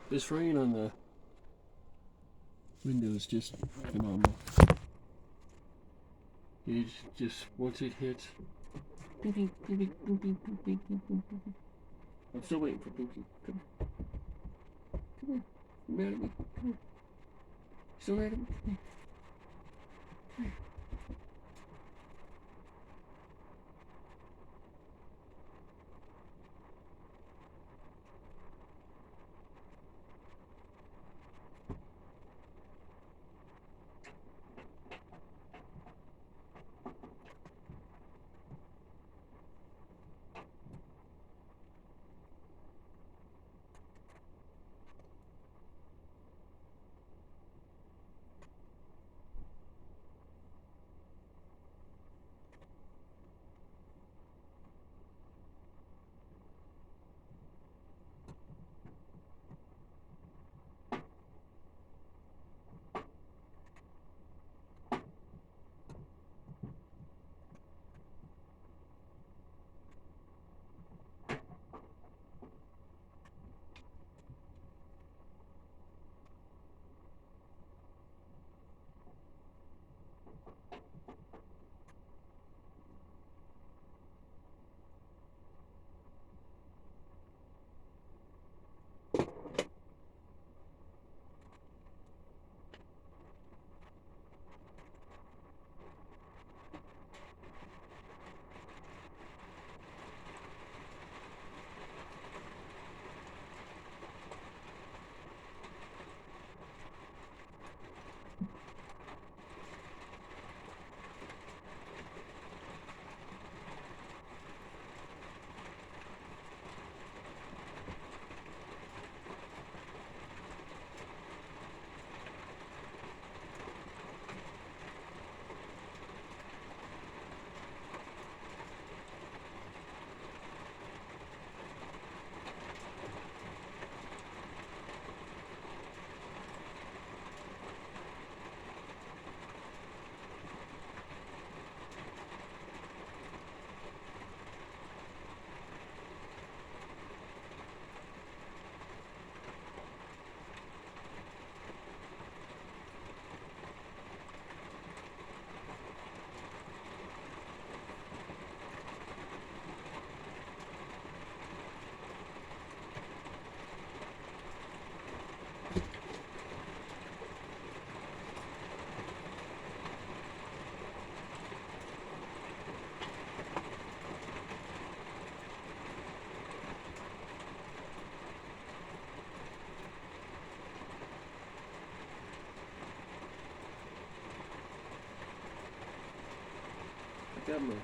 This rain on the window is just phenomenal. It just once it hits, ding, ding, ding, ding, ding, ding, ding, ding, ding, ding. I'm still waiting for Pinky. Come on, come on. You mad at me? Come on. Still mad at me? Come on. Come here. I got my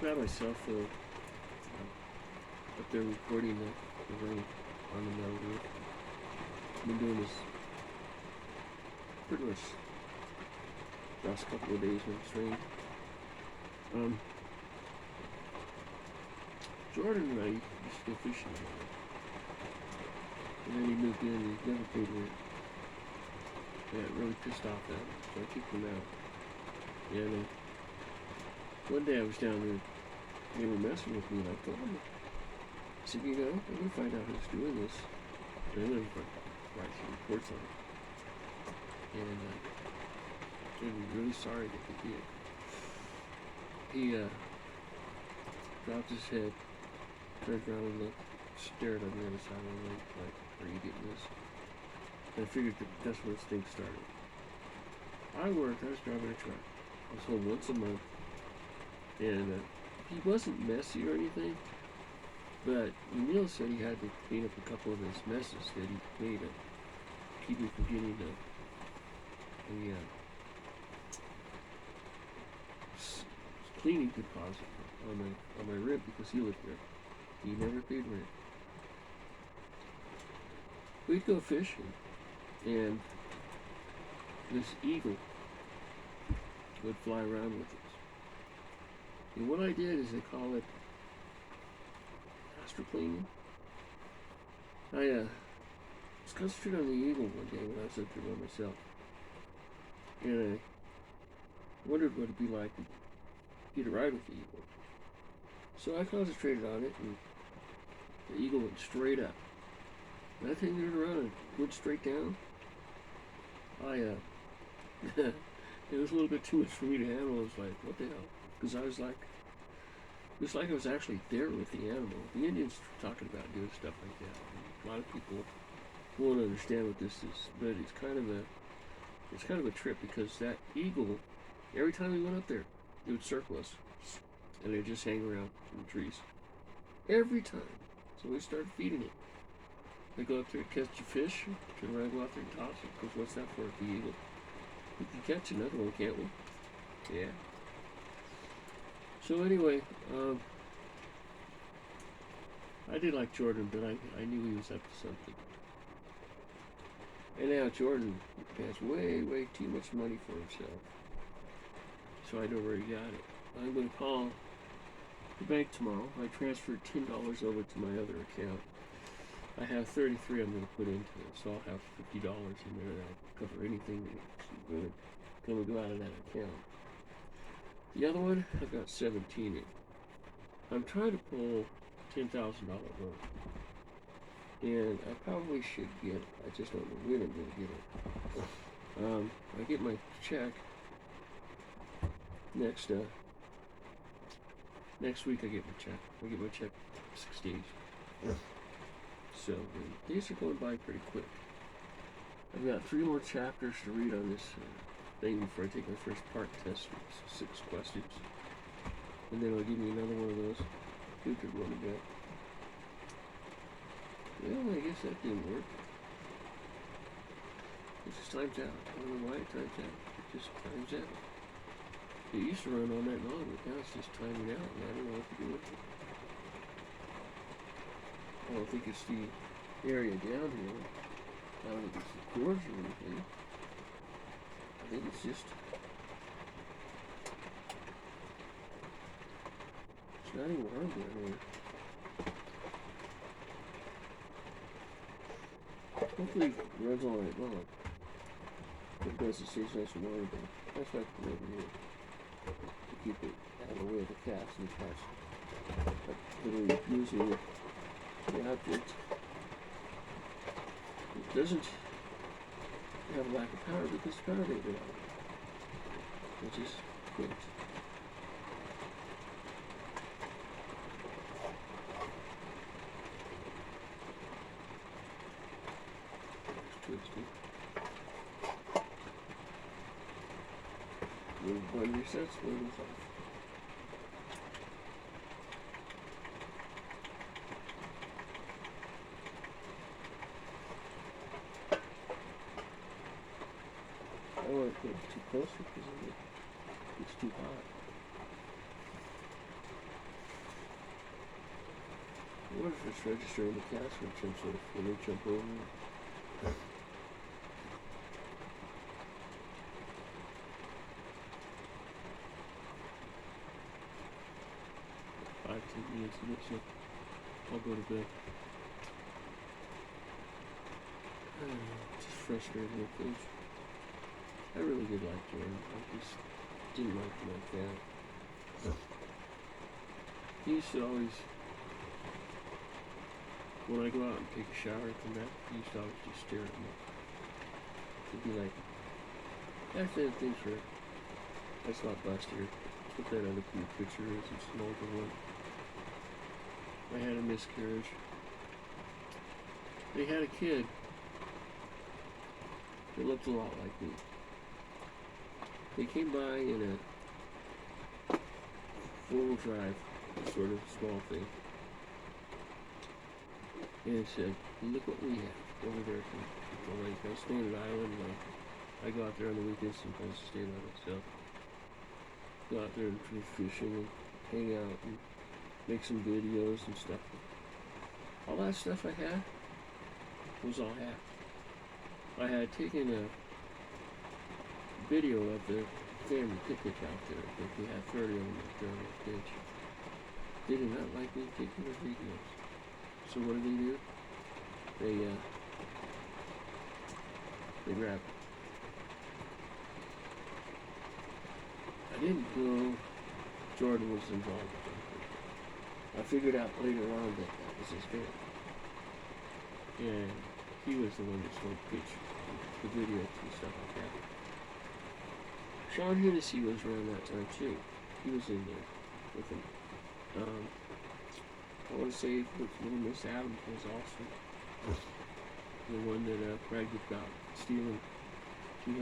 got myself up there recording the rain on the metal roof. I've been doing this pretty much last couple of days when it's rained. Jordan and I used to go fishing together. And then he moved in and he never paid rent. Yeah, it really pissed off at him, so I kicked him out. And one day I was down there, they were messing with me, and I told them, I said, you know, I'm gonna find out who's doing this. And I'm gonna write some reports on it. And so I'm really sorry that he did. He dropped his head, turned around and looked, stared on the other side of the lake, like, are you getting this? And I figured that's where this thing started. I was driving a truck. I was home once a month. And he wasn't messy or anything, but Neil said he had to clean up a couple of his messes that he made to keep me from getting a cleaning deposit on my rent because he lived there. He never paid rent. We'd go fishing, and this eagle would fly around with us. And what I did is they call it astral cleaning. I was concentrating on the eagle one day when I was up there by myself. And Wondered what it'd be like to get a ride with the eagle. So I concentrated on it, and the eagle went straight up. That thing turned around and went straight down. It was a little bit too much for me to handle. I was like, what the hell? Because I was like, it was like I was actually there with the animal. The Indians were talking about doing stuff like that. And a lot of people won't understand what this is, but it's kind of a trip, because that eagle, every time we went up there, it would circle us, and they'd just hang around in the trees every time. So we started feeding it. They go up there, catch a fish, turn around, go out there and toss it. Because what's that for? The eagle. We can catch another one, can't we? Yeah. So anyway, I did like Jordan, but I knew he was up to something. And now Jordan has way too much money for himself. So I know where he got it. I'm going to call the bank tomorrow. I transferred $10 over to my other account. I have 33 I'm going to put into it, so I'll have $50 in there that'll cover anything that's going to go out of that account. The other one, I've got 17 in. I'm trying to pull $10,000 loan. And I probably should get it. I just don't know when I'm going to get it. I get my check next week. I get my check. I get my check 6 days. So these are going by pretty quick. I've got 3 more chapters to read on this thing before I take my first part test. 6 questions, and then it'll give me another one of those. Good one again. Well, I guess that didn't work. It just times out. I don't know why it times out. It just times out. It used to run all night long, but now it's just timing out, and I don't know what to do with it. I don't think it's the area down here. I don't think it's the cords or anything. I think it's just... it's not even hard down here. Hopefully it runs all night long. It does, it stays nice and warm, but that's why I put it over here. To keep it out of the way of the cats and the cats. Literally using the object. It doesn't have a lack of power because the power didn't go out. Which is great. Twisty. When resets, when it's off. I don't want to put it too close because it's too hot. I wonder if it's registering the cast in terms of when they jump over. 5-10 minutes of it, so I'll go to bed. Just frustrating with things. I really did like Jordan. I just didn't like him like that. He used to always, when I go out and take a shower and come back, he used to always just stare at me. He'd be like, back then things were, that's not bustier. That's what that other cool picture is. It's an older one. I had a miscarriage. They had a kid that looked a lot like me. They came by in a 4-wheel drive, sort of small thing, and said, look what we have over there at the lake. I stay in an island, and I go out there on the weekends sometimes to stay by myself. Go out there and do fishing and hang out and make some videos and stuff. All that stuff I had was all half. I had taken a video of the family picnic out there. I think we had 30 of them out there on the beach. They did not like me taking the videos. So what do? They grabbed it. didn't know Jordan was involved with them. I figured out later on that that was his dad. And he was the one that sold pictures, the video and stuff like that. Sean Hennessy was around that time too. He was in there with him. I want to say Little Miss Adams was also the one that bragged about stealing $263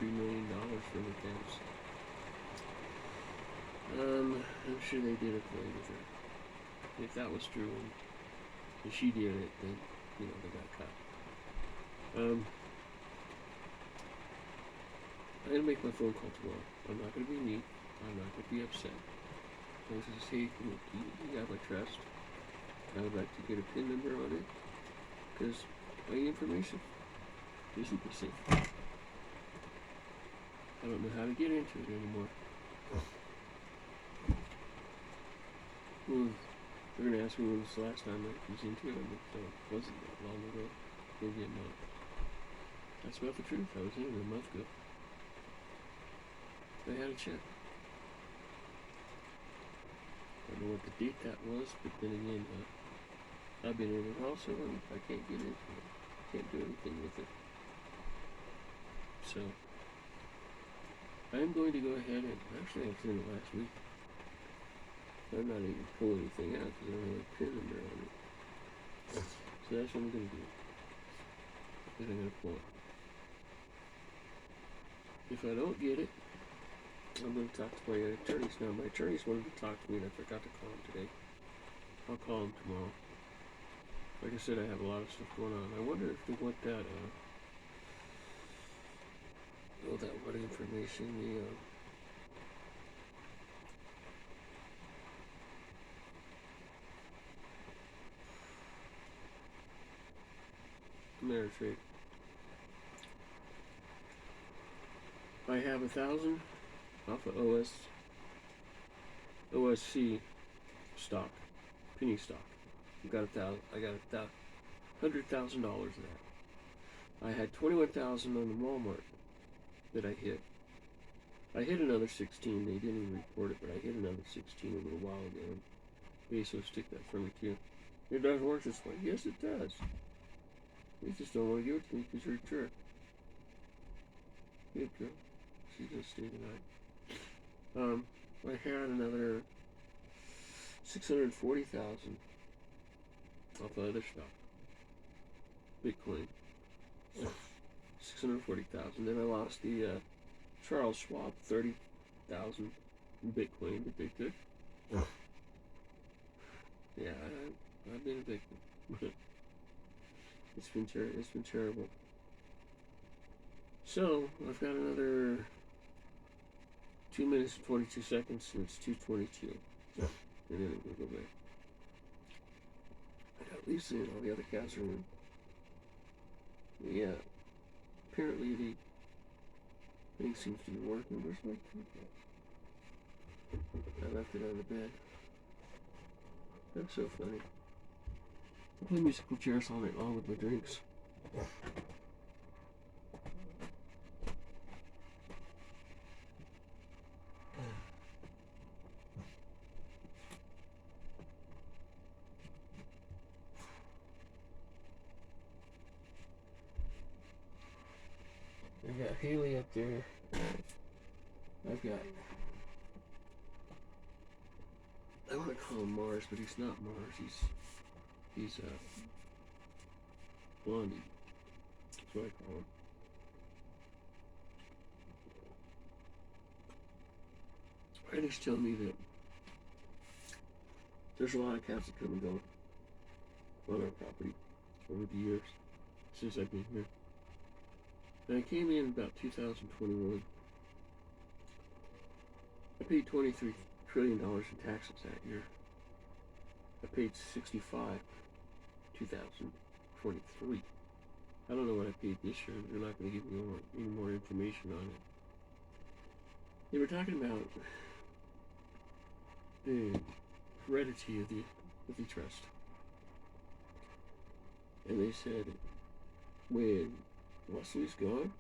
million from the Thames. I'm sure they did it play with her. If that was true and she did it, then, they got caught. I'm going to make my phone call tomorrow. I'm not going to be mean. I'm not going to be upset. I was going to say, you have my trust. I would like to get a PIN number on it. Because my information isn't the same. I don't know how to get into it anymore. Well, they're going to ask me when was the last time I was into it, so it wasn't that long ago. Maybe a month. That's about the truth. I was in it a month ago. I had a check. I don't know what the date that was, but then again, I've been in it also, and I can't get into it. Can't do anything with it. So, I'm going to go ahead and, actually I was in it last week. I'm not even pulling anything out because I don't have a PIN number on it. So that's what I'm going to do. Then I'm going to pull it. If I don't get it, I'm going to talk to my attorneys. Now, my attorneys wanted to talk to me and I forgot to call them today. I'll call them tomorrow. Like I said, I have a lot of stuff going on. I wonder if they want that, what information, Ameritrade. I have 1,000 off of OSC stock, penny stock. I got $100,000 of that. I had 21,000 on the Walmart that I hit. I hit another 16. They didn't even report it, but I hit another 16 a little while ago. Peso stick that for me too. It doesn't work this way. Yes, it does. You just don't want to give it to me because you're a jerk. Good girl. She's gonna stay tonight. I had another 640,000 off of other stuff. Bitcoin. 640,000. Then I lost the Charles Schwab 30,000 in Bitcoin. The big good. Yeah, I've been a victim. It's been terrible. So I've got another 2 minutes and 22 seconds, and it's 2:22, and then it will go back. I got Lisa and all the other cats are in. Yeah, apparently the thing seems to be working. Where's my keyboard? I left it on the bed. That's so funny. I play musical chairs all night long with my drinks. I got Haley up there. I've got, I want to call him Mars, but he's not Mars. He's Blondie. That's what I call him. Randy's telling me that there's a lot of cats that come and go on our property over the years since I've been here. And I came in about 2021. I paid $23 trillion in taxes that year. I paid 65 2023. I don't know what I paid this year. They're not going to give me any more information on it. They were talking about the heredity of the trust. And they said when Wesley's gone,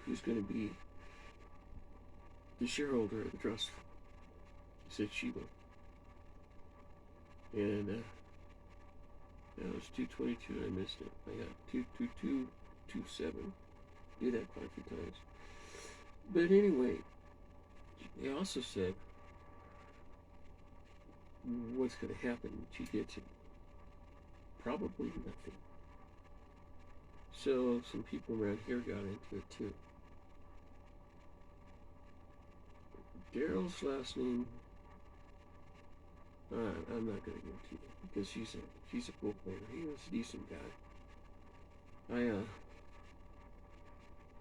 who's going to be the shareholder of the trust. He said she will. And that was 222. I missed it. I got 22227. Do that quite a few times. But anyway, they also said what's going to happen when she gets it. Probably nothing. So some people around here got into it too. Daryl's last name, I'm not going to give it to you because she's a pool player. He was a decent guy.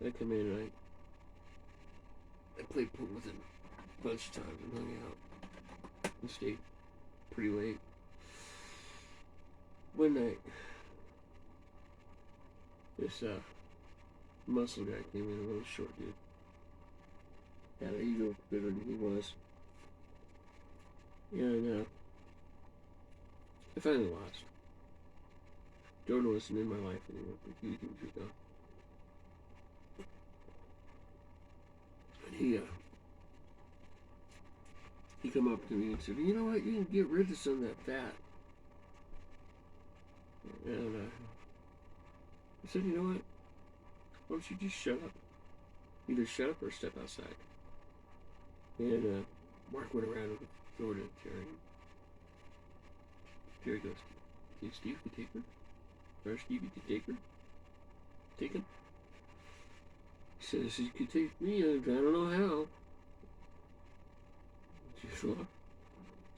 I come in and I played pool with him a bunch of times and hung out and stayed pretty late. One night, this muscle guy came in, a little short dude. Had an ego bigger than he was. And I finally lost. Jordan wasn't in my life anymore, but he can go. And he come up to me and said, you know what, you can get rid of some of that fat. And I said, you know what, why don't you just shut up? Either shut up or step outside. And Mark went around and over to Terry. Terry goes, okay, Steve, you take her? Or Steve, you can take her? Take him? He says, you could take me, I don't know how.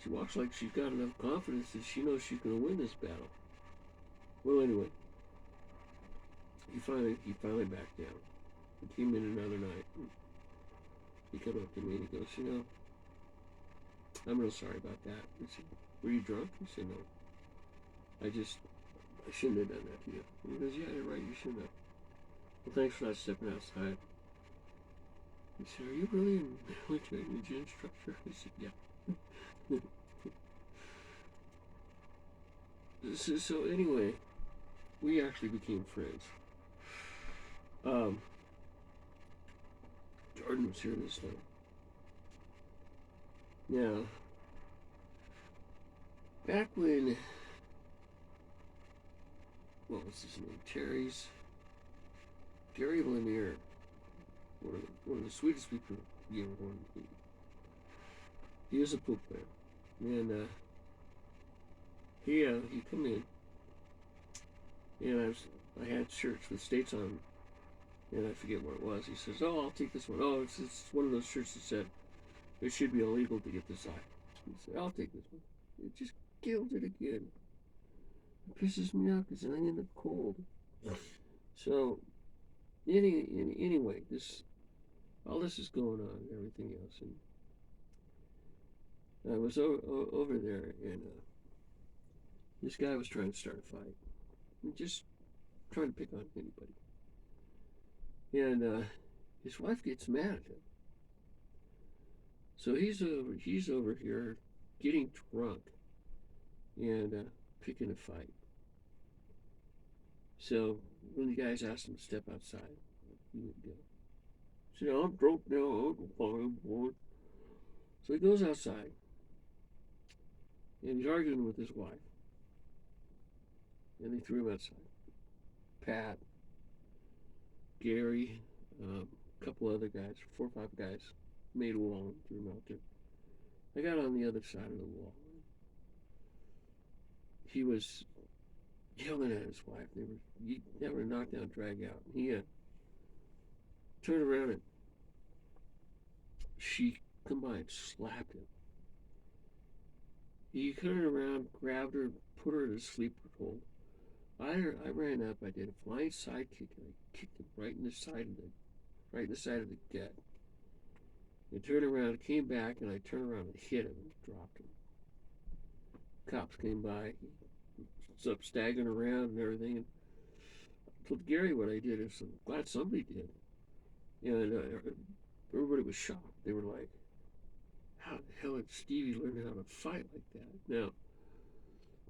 She walks like she's got enough confidence that she knows she's going to win this battle. Well, anyway, he finally backed down. He came in another night. He came up to me and he goes, you know, I'm real sorry about that. I said, were you drunk? He said, no. I shouldn't have done that to you. And he goes, yeah, you're right, you shouldn't have. Well, thanks for not stepping outside. He said, are you really a military ninja instructor? I said, yeah. So anyway, we actually became friends. Jordan was here this time. Now, back when, what was his name? Gary Lanier, one of the sweetest people you ever wanted to meet. He was a pool player, and he come in, and I had shirts with states on, and I forget what it was. He says, "Oh, I'll take this one. Oh, it's one of those shirts that said it should be illegal to get this eye." He said, "I'll take this one." It just killed it again. It pisses me off because I'm in the cold. So, anyway, all this is going on and everything else, and I was over there, and this guy was trying to start a fight, and just trying to pick on anybody, and his wife gets mad at him. So he's over here getting drunk and picking a fight. So when the guys asked him to step outside, he wouldn't go. He said, I'm drunk now, I'll go find one. So he goes outside and he's arguing with his wife. And they threw him outside. Pat, Gary, a couple other guys, 4 or 5 guys, made a wall and threw him out there. I got on the other side of the wall. He was yelling at his wife. They were knocked down, dragged out. He turned around and she combined slapped him. He turned around, grabbed her, put her in a sleeper hold. I ran up. I did a flying side kick and I kicked him right in the side of the gut. I turned around, came back, and I turned around and hit him and dropped him. Cops came by. He was up staggering around and everything. And I told Gary what I did. I said, I'm glad somebody did. And everybody was shocked. They were like, how the hell did Stevie learn how to fight like that? Now,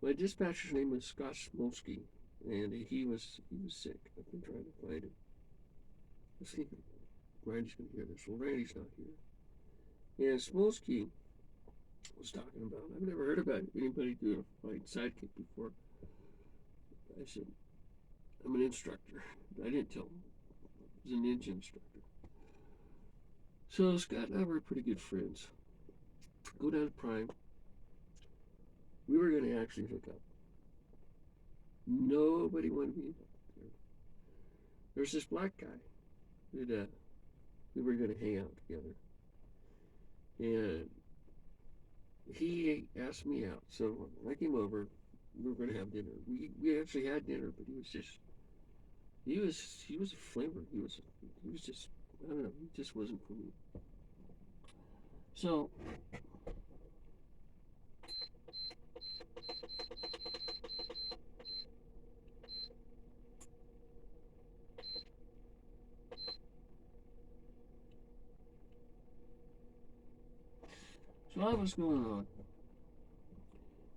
my dispatcher's name was Scott Smolsky, and he was sick. I've been trying to find him. I was thinking, Randy's going to hear this. Well, Randy's not here. And Smolsky was talking about, I've never heard about anybody doing a fight sidekick before. I said, I'm an instructor. I didn't tell him. I was a ninja instructor. So Scott and I were pretty good friends. Go down to Prime. We were going to actually hook up. Nobody wanted me there. There's this black guy that we were going to hang out together. And he asked me out. So I came over. We were going to have dinner. We actually had dinner, but he was a flavor. He was just, I don't know, he just wasn't for me. So so that was going on.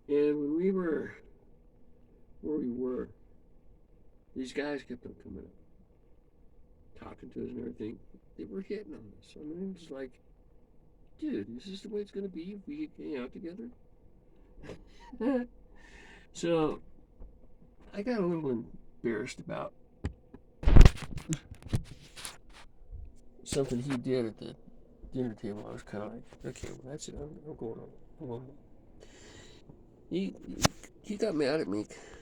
And when we were where we were, these guys kept on coming up, talking to us and everything. They were hitting on us. I mean, it was like, dude, is this the way it's going to be if we hang out together? So I got a little embarrassed about something he did at the dinner table. I was kind of like, okay, well, that's it. I'm going on. He got mad at me